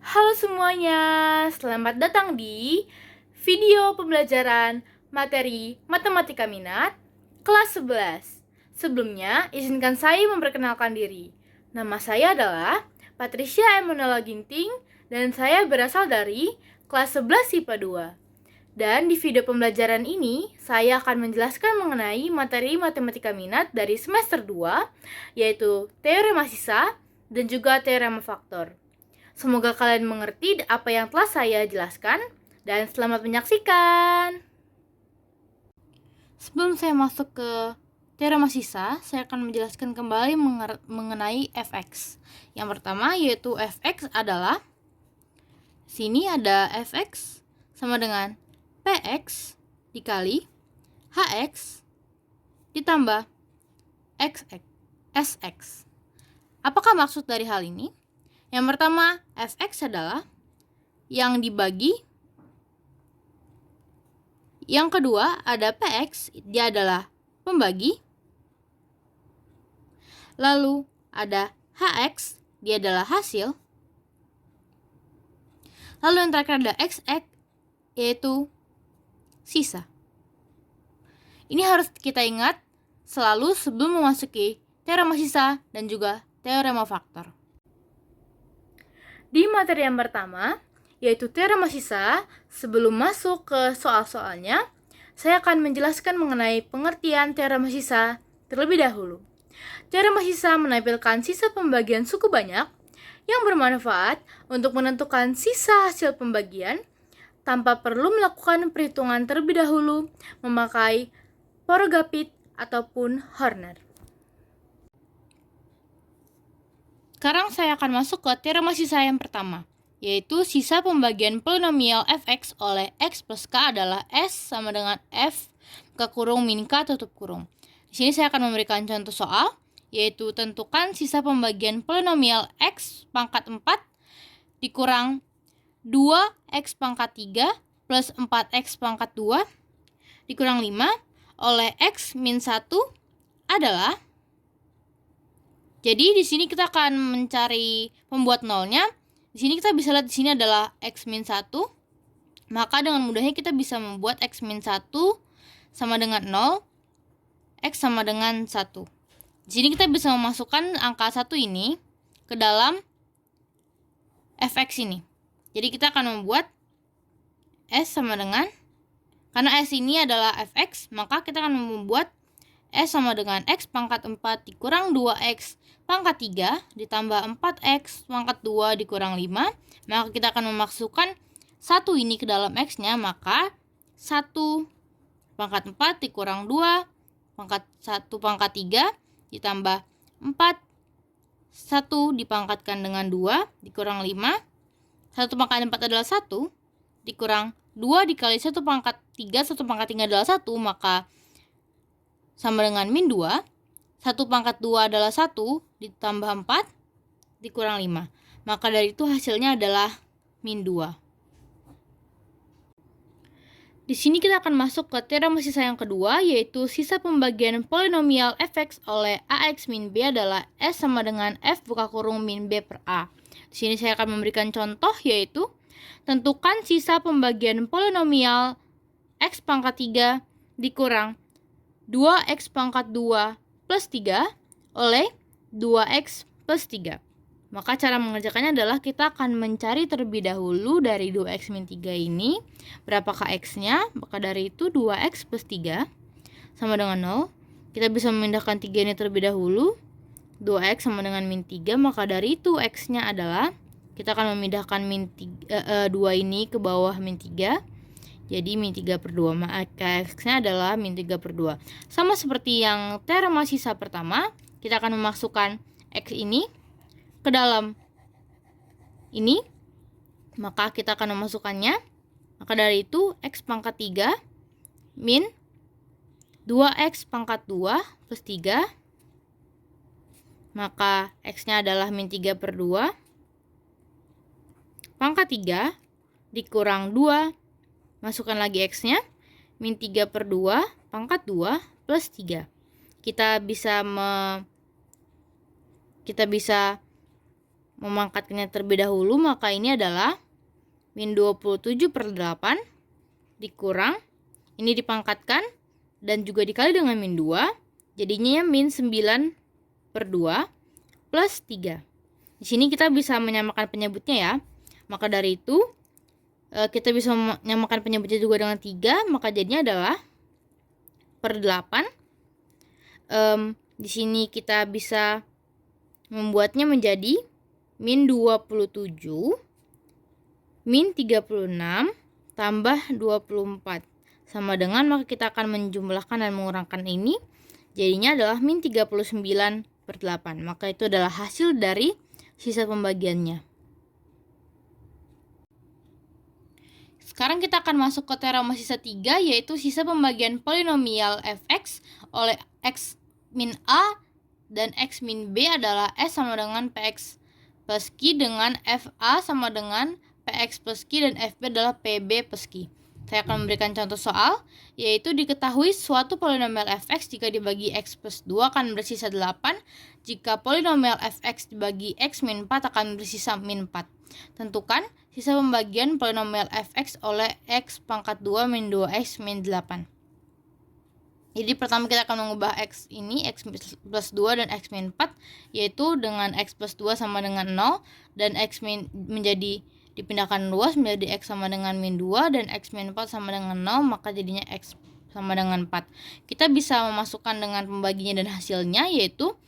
Halo semuanya, selamat datang di video pembelajaran materi Matematika Minat kelas 11. Sebelumnya, izinkan saya memperkenalkan diri. Nama saya adalah Patricia Emanuela Ginting dan saya berasal dari kelas 11 IPA 2. Dan di video pembelajaran ini, saya akan menjelaskan mengenai materi Matematika Minat dari semester 2, yaitu teorema sisa dan juga teorema faktor. Semoga kalian mengerti apa yang telah saya jelaskan, dan selamat menyaksikan. Sebelum saya masuk ke teorema sisa, saya akan menjelaskan kembali mengenai fx. Yang pertama yaitu fx adalah, sini ada fx sama dengan px dikali hx ditambah xx, sx. Apakah maksud dari hal ini? Yang pertama, fx adalah yang dibagi. Yang kedua, ada px, dia adalah pembagi. Lalu, ada hx, dia adalah hasil. Lalu yang terakhir ada xx, yaitu sisa. Ini harus kita ingat selalu sebelum memasuki teorema sisa dan juga teorema faktor. Di materi yang pertama, yaitu teorema sisa, sebelum masuk ke soal-soalnya, saya akan menjelaskan mengenai pengertian teorema sisa terlebih dahulu. Teorema sisa menampilkan sisa pembagian suku banyak yang bermanfaat untuk menentukan sisa hasil pembagian tanpa perlu melakukan perhitungan terlebih dahulu memakai Poirot ataupun Horner. Sekarang saya akan masuk ke teorema sisa yang pertama, yaitu sisa pembagian polinomial fx oleh x plus k adalah s sama dengan f buka kurung min k tutup kurung. Di sini saya akan memberikan contoh soal, yaitu tentukan sisa pembagian polinomial x pangkat 4 dikurang 2x pangkat 3 plus 4x pangkat 2 dikurang 5 oleh x min 1 adalah, jadi di sini kita akan mencari pembuat nolnya. Di sini kita bisa lihat di sini adalah x min 1. Maka dengan mudahnya kita bisa membuat x min 1 sama dengan 0, x sama dengan 1. Di sini kita bisa memasukkan angka 1 ini ke dalam fx ini. Jadi kita akan membuat s sama dengan, karena s ini adalah fx, maka kita akan membuat s sama dengan x pangkat 4 dikurang 2x pangkat 3 ditambah 4x pangkat 2 dikurang 5. Maka kita akan memasukkan 1 ini ke dalam x-nya, maka 1 pangkat 4 dikurang 2 pangkat 1 pangkat 3 ditambah 4, 1 dipangkatkan dengan 2 dikurang 5. 1 pangkat 4 adalah 1, dikurang 2 dikali 1 pangkat 3, 1 pangkat 3 adalah 1, maka sama dengan min 2. 1 pangkat 2 adalah 1, ditambah 4, dikurang 5. Maka dari itu hasilnya adalah min 2. Di sini kita akan masuk ke teorema sisa yang kedua, yaitu sisa pembagian polinomial fx oleh ax min b adalah s sama dengan f buka kurung min b per a. Di sini saya akan memberikan contoh, yaitu tentukan sisa pembagian polinomial x pangkat 3 dikurang 2x pangkat 2 plus 3 oleh 2x plus 3. Maka cara mengerjakannya adalah kita akan mencari terlebih dahulu dari 2x min 3 ini berapakah x-nya. Maka dari itu 2x plus 3 sama dengan 0. Kita bisa memindahkan 3 ini terlebih dahulu. 2x sama dengan min 3, maka dari itu x-nya adalah, kita akan memindahkan 2 ini ke bawah min 3. Jadi min 3 per 2, maka x-nya adalah min 3 per 2. Sama seperti yang teorema sisa pertama, kita akan memasukkan x ini ke dalam ini. Maka kita akan memasukkannya. Maka dari itu x pangkat 3 min 2x pangkat 2 plus 3. Maka x-nya adalah min 3 per 2 pangkat 3 dikurang 2. Masukkan lagi x-nya, min 3 per 2 pangkat 2 plus 3. Kita bisa memangkatkannya terlebih dahulu, maka ini adalah min 27 per 8 dikurang, ini dipangkatkan dan juga dikali dengan min 2, jadinya min 9 per 2 plus 3. Di sini kita bisa menyamakan penyebutnya ya. Maka dari itu kita bisa menyamakan penyebutnya juga dengan 3, maka jadinya adalah per 8. Di sini kita bisa membuatnya menjadi min 27 min 36 tambah 24 sama dengan, maka kita akan menjumlahkan dan mengurangkan ini, jadinya adalah min 39 per 8. Maka itu adalah hasil dari sisa pembagiannya. Sekarang kita akan masuk ke teorema sisa 3, yaitu sisa pembagian polinomial fx oleh x min a dan x min b adalah s sama dengan px plus q, dengan fa sama dengan px plus q dan fb adalah pb plus q. Saya akan memberikan contoh soal, yaitu diketahui suatu polinomial fx jika dibagi x plus 2 akan bersisa 8, jika polinomial fx dibagi x min 4 akan bersisa min 4. Tentukan sisa pembagian polinomial fx oleh x pangkat 2 min 2x min 8. Jadi pertama kita akan mengubah x ini, x plus 2 dan x min 4, yaitu dengan x plus 2 sama dengan 0, dan x min menjadi dipindahkan luas menjadi x sama dengan min 2 dan x min 4 sama dengan 0, maka jadinya x sama dengan 4. Kita bisa memasukkan dengan pembaginya dan hasilnya, yaitu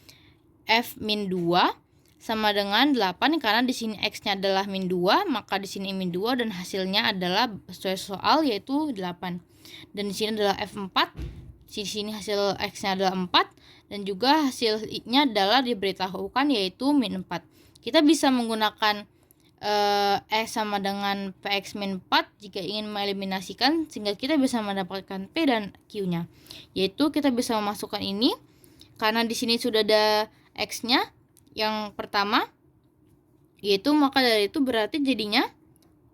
f min 2 sama dengan 8, karena di sini x-nya adalah min 2, maka di sini min 2 dan hasilnya adalah sesuai soal yaitu 8. Dan di sini adalah f4, di sini hasil x-nya adalah 4 dan juga hasilnya adalah diberitahukan yaitu min 4. Kita bisa menggunakan x sama dengan px min 4 jika ingin mengeliminasikan, sehingga kita bisa mendapatkan p dan q-nya. Yaitu kita bisa memasukkan ini karena di sini sudah ada x-nya yang pertama, yaitu maka dari itu berarti jadinya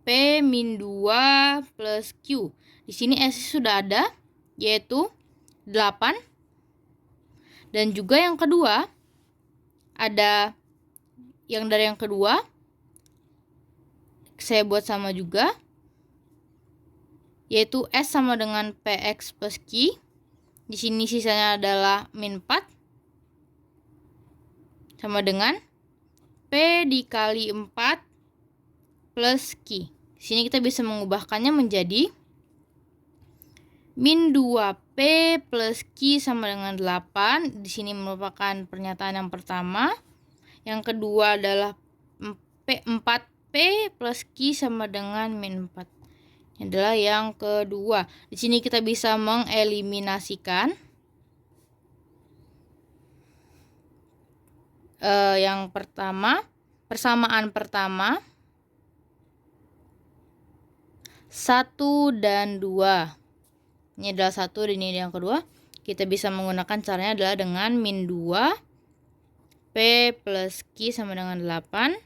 p min 2 plus q. Di sini s sudah ada yaitu 8. Dan juga yang kedua ada yang dari yang kedua saya buat sama juga, yaitu S sama dengan PX plus Q. Di sini sisanya adalah min 4 sama dengan P dikali 4 plus Q. Di sini kita bisa mengubahkannya menjadi min 2P plus Q sama dengan 8. Di sini merupakan pernyataan yang pertama. Yang kedua adalah 4P plus Q sama dengan min 4. Ini adalah yang kedua. Di sini kita bisa mengeliminasikan yang pertama, persamaan pertama 1 dan 2. Ini adalah 1 dan ini yang kedua. Kita bisa menggunakan caranya adalah dengan min 2 P plus Q sama dengan 8,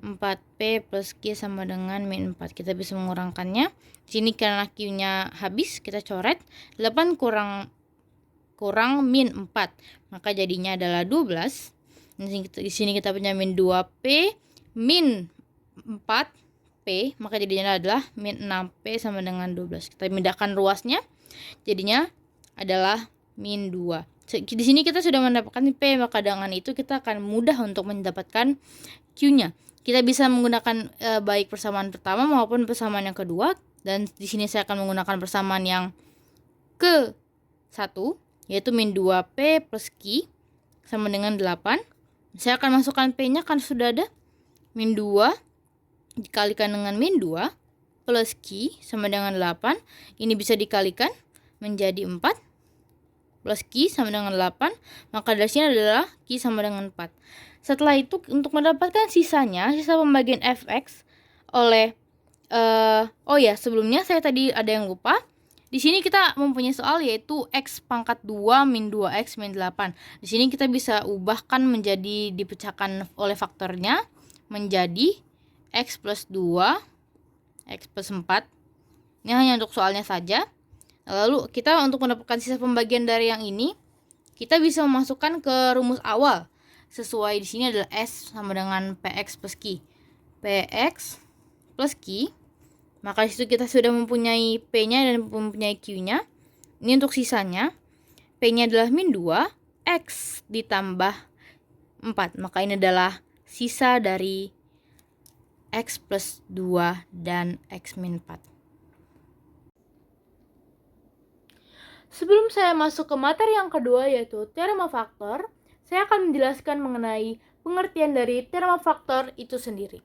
4P plus Q sama dengan min 4. Kita bisa mengurangkannya. Di sini karena Q-nya habis, kita coret. 8 kurang min 4, maka jadinya adalah 12. Di sini kita punya min 2P min 4P, maka jadinya adalah min 6P sama dengan 12. Kita pindahkan ruasnya, jadinya adalah min 2. Di sini kita sudah mendapatkan P, maka dengan itu kita akan mudah untuk mendapatkan Q-nya. Kita bisa menggunakan baik persamaan pertama maupun persamaan yang kedua, dan di sini saya akan menggunakan persamaan yang ke-1, yaitu min 2P plus Q sama dengan 8. Saya akan masukkan P-nya kan sudah ada. Min 2 dikalikan dengan min 2 plus Q sama dengan 8. Ini bisa dikalikan menjadi 4 plus Q sama dengan 8. Maka dari sini adalah Q sama dengan 4. Setelah itu untuk mendapatkan sisanya, sisa pembagian fx oleh sebelumnya saya tadi ada yang lupa. Di sini kita mempunyai soal yaitu x pangkat 2 min 2x min 8. Di sini kita bisa ubahkan menjadi dipecahkan oleh faktornya menjadi x plus 2, x plus 4. Ini hanya untuk soalnya saja. Lalu kita untuk mendapatkan sisa pembagian dari yang ini, kita bisa memasukkan ke rumus awal. sesuai di sini adalah S sama dengan PX plus Q. PX plus Q. Maka disitu kita sudah mempunyai P-nya dan mempunyai Q-nya. Ini untuk sisanya. P-nya adalah min 2, X ditambah 4. Maka ini adalah sisa dari X plus 2 dan X min 4. Sebelum saya masuk ke materi yang kedua yaitu teorema faktor, saya akan menjelaskan mengenai pengertian dari teorema faktor itu sendiri.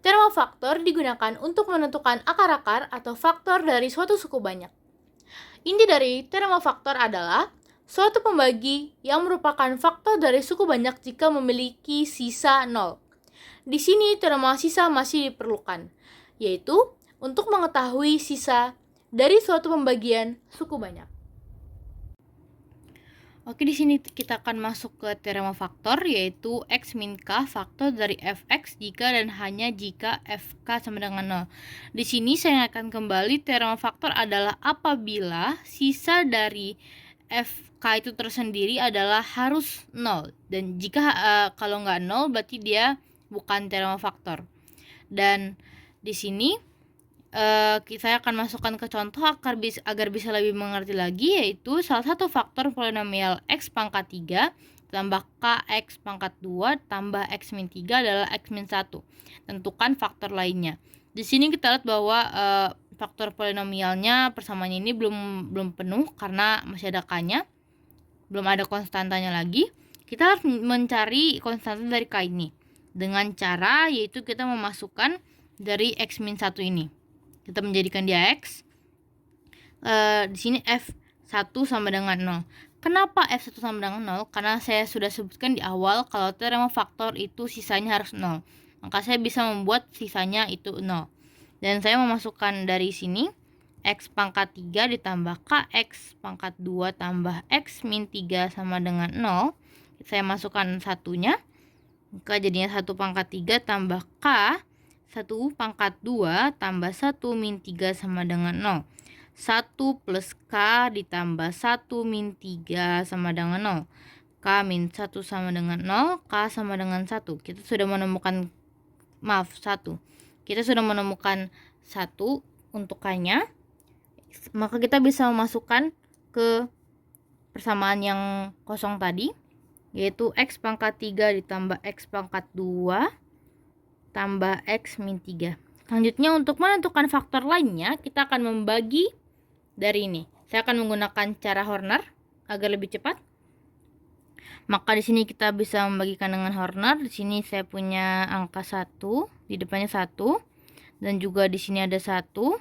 Teorema faktor digunakan untuk menentukan akar-akar atau faktor dari suatu suku banyak. Inti dari teorema faktor adalah suatu pembagi yang merupakan faktor dari suku banyak jika memiliki sisa 0. Di sini teorema sisa masih diperlukan, yaitu untuk mengetahui sisa dari suatu pembagian suku banyak. Oke, di sini kita akan masuk ke teorema faktor, yaitu X min K faktor dari Fx jika dan hanya jika Fk sama dengan 0. Di sini saya akan kembali teorema faktor adalah apabila sisa dari Fk itu tersendiri adalah harus 0. Dan jika kalau nggak 0 berarti dia bukan teorema faktor. Dan di sini saya akan masukkan ke contoh agar bisa lebih mengerti lagi, yaitu salah satu faktor polinomial x pangkat 3 tambah k x pangkat 2 tambah x min 3 adalah x min 1. Tentukan faktor lainnya. Di sini kita lihat bahwa faktor polinomialnya persamaannya ini belum penuh karena masih ada k-nya, belum ada konstantanya lagi. Kita harus mencari konstanta dari k ini dengan cara yaitu kita memasukkan dari x min 1 ini. Kita menjadikan dia X. Di sini F1 sama dengan 0. Kenapa F1 sama dengan 0? Karena saya sudah sebutkan di awal kalau teorema faktor itu sisanya harus 0. Maka saya bisa membuat sisanya itu 0. Dan saya memasukkan dari sini X pangkat 3 ditambah KX pangkat 2 tambah X min 3 sama dengan 0. Saya masukkan satunya. Maka jadinya 1 pangkat 3 tambah K 1 pangkat 2 tambah 1 min 3 sama dengan 0. 1 plus K ditambah 1 min 3 sama dengan 0. K min 1 sama dengan 0. K sama dengan 1. Kita sudah menemukan 1. Kita sudah menemukan 1 untuk K-nya. Maka kita bisa memasukkan ke persamaan yang kosong tadi, yaitu X pangkat 3 ditambah X pangkat 2 tambah X min 3. Selanjutnya untuk menentukan faktor lainnya, kita akan membagi dari ini. Saya akan menggunakan cara Horner agar lebih cepat. Maka di sini kita bisa membagikan dengan Horner. Di sini saya punya angka 1, di depannya 1, dan juga di sini ada 1.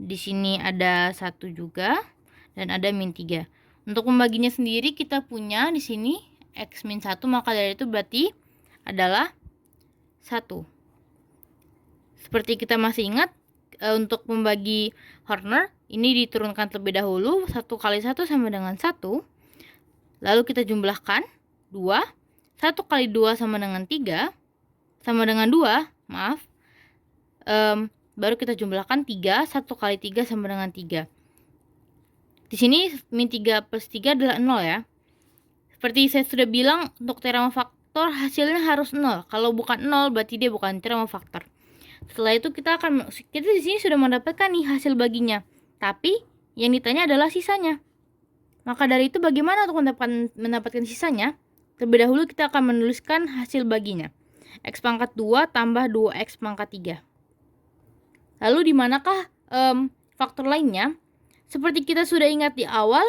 Di sini ada 1 juga dan ada min 3. Untuk membaginya sendiri kita punya di sini X min 1, maka dari itu berarti adalah 1. Seperti kita masih ingat, untuk membagi Horner ini diturunkan terlebih dahulu. 1 kali 1 sama dengan 1. Lalu kita jumlahkan 2. 1 kali 2 sama dengan 3. Sama dengan 2, maaf. Baru kita jumlahkan 3. 1 kali 3 sama dengan 3. Di sini min 3 plus 3 adalah 0 ya. Seperti saya sudah bilang, untuk teorema faktor hasilnya harus 0. Kalau bukan 0 berarti dia bukan teorema faktor. Setelah itu kita di sini sudah mendapatkan nih hasil baginya. Tapi yang ditanya adalah sisanya. Maka dari itu bagaimana untuk mendapatkan sisanya? Terlebih dahulu kita akan menuliskan hasil baginya. X pangkat 2 tambah 2X pangkat 3. Lalu di manakah faktor lainnya? Seperti kita sudah ingat di awal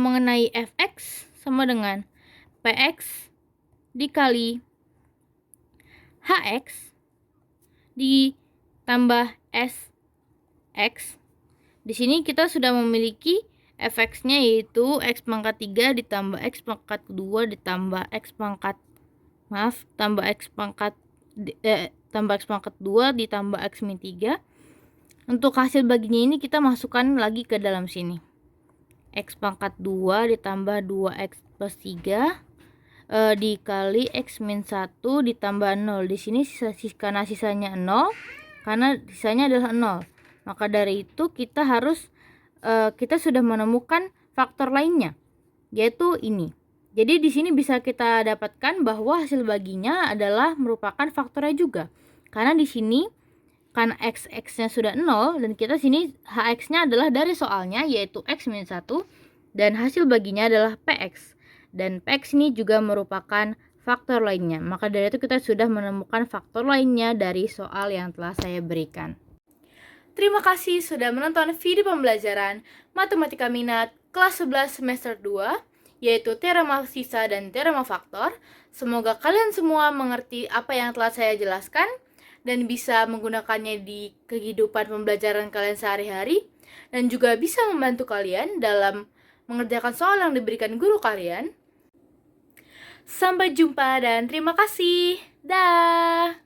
mengenai Fx sama dengan Px dikali Hx ditambah Sx. Di sini kita sudah memiliki Fx-nya yaitu X pangkat 3 ditambah X pangkat 2 ditambah X pangkat tambah X pangkat 2 ditambah X min 3. Untuk hasil baginya ini kita masukkan lagi ke dalam sini. X pangkat 2 ditambah 2X plus 3 dikali X min 1 ditambah 0. Di sini karena sisanya 0, karena sisanya adalah 0. Maka dari itu kita harus kita sudah menemukan faktor lainnya, yaitu ini. Jadi di sini bisa kita dapatkan bahwa hasil baginya adalah merupakan faktornya juga. Karena di sini kan x-nya sudah 0 dan kita sini hx-nya adalah dari soalnya yaitu x-1 dan hasil baginya adalah px. Dan px ini juga merupakan faktor lainnya. Maka dari itu kita sudah menemukan faktor lainnya dari soal yang telah saya berikan. Terima kasih sudah menonton video pembelajaran Matematika Minat kelas 11 semester 2, yaitu teorema sisa dan teorema faktor. Semoga kalian semua mengerti apa yang telah saya jelaskan dan bisa menggunakannya di kehidupan pembelajaran kalian sehari-hari, dan juga bisa membantu kalian dalam mengerjakan soal yang diberikan guru kalian. Sampai jumpa dan terima kasih. Dah.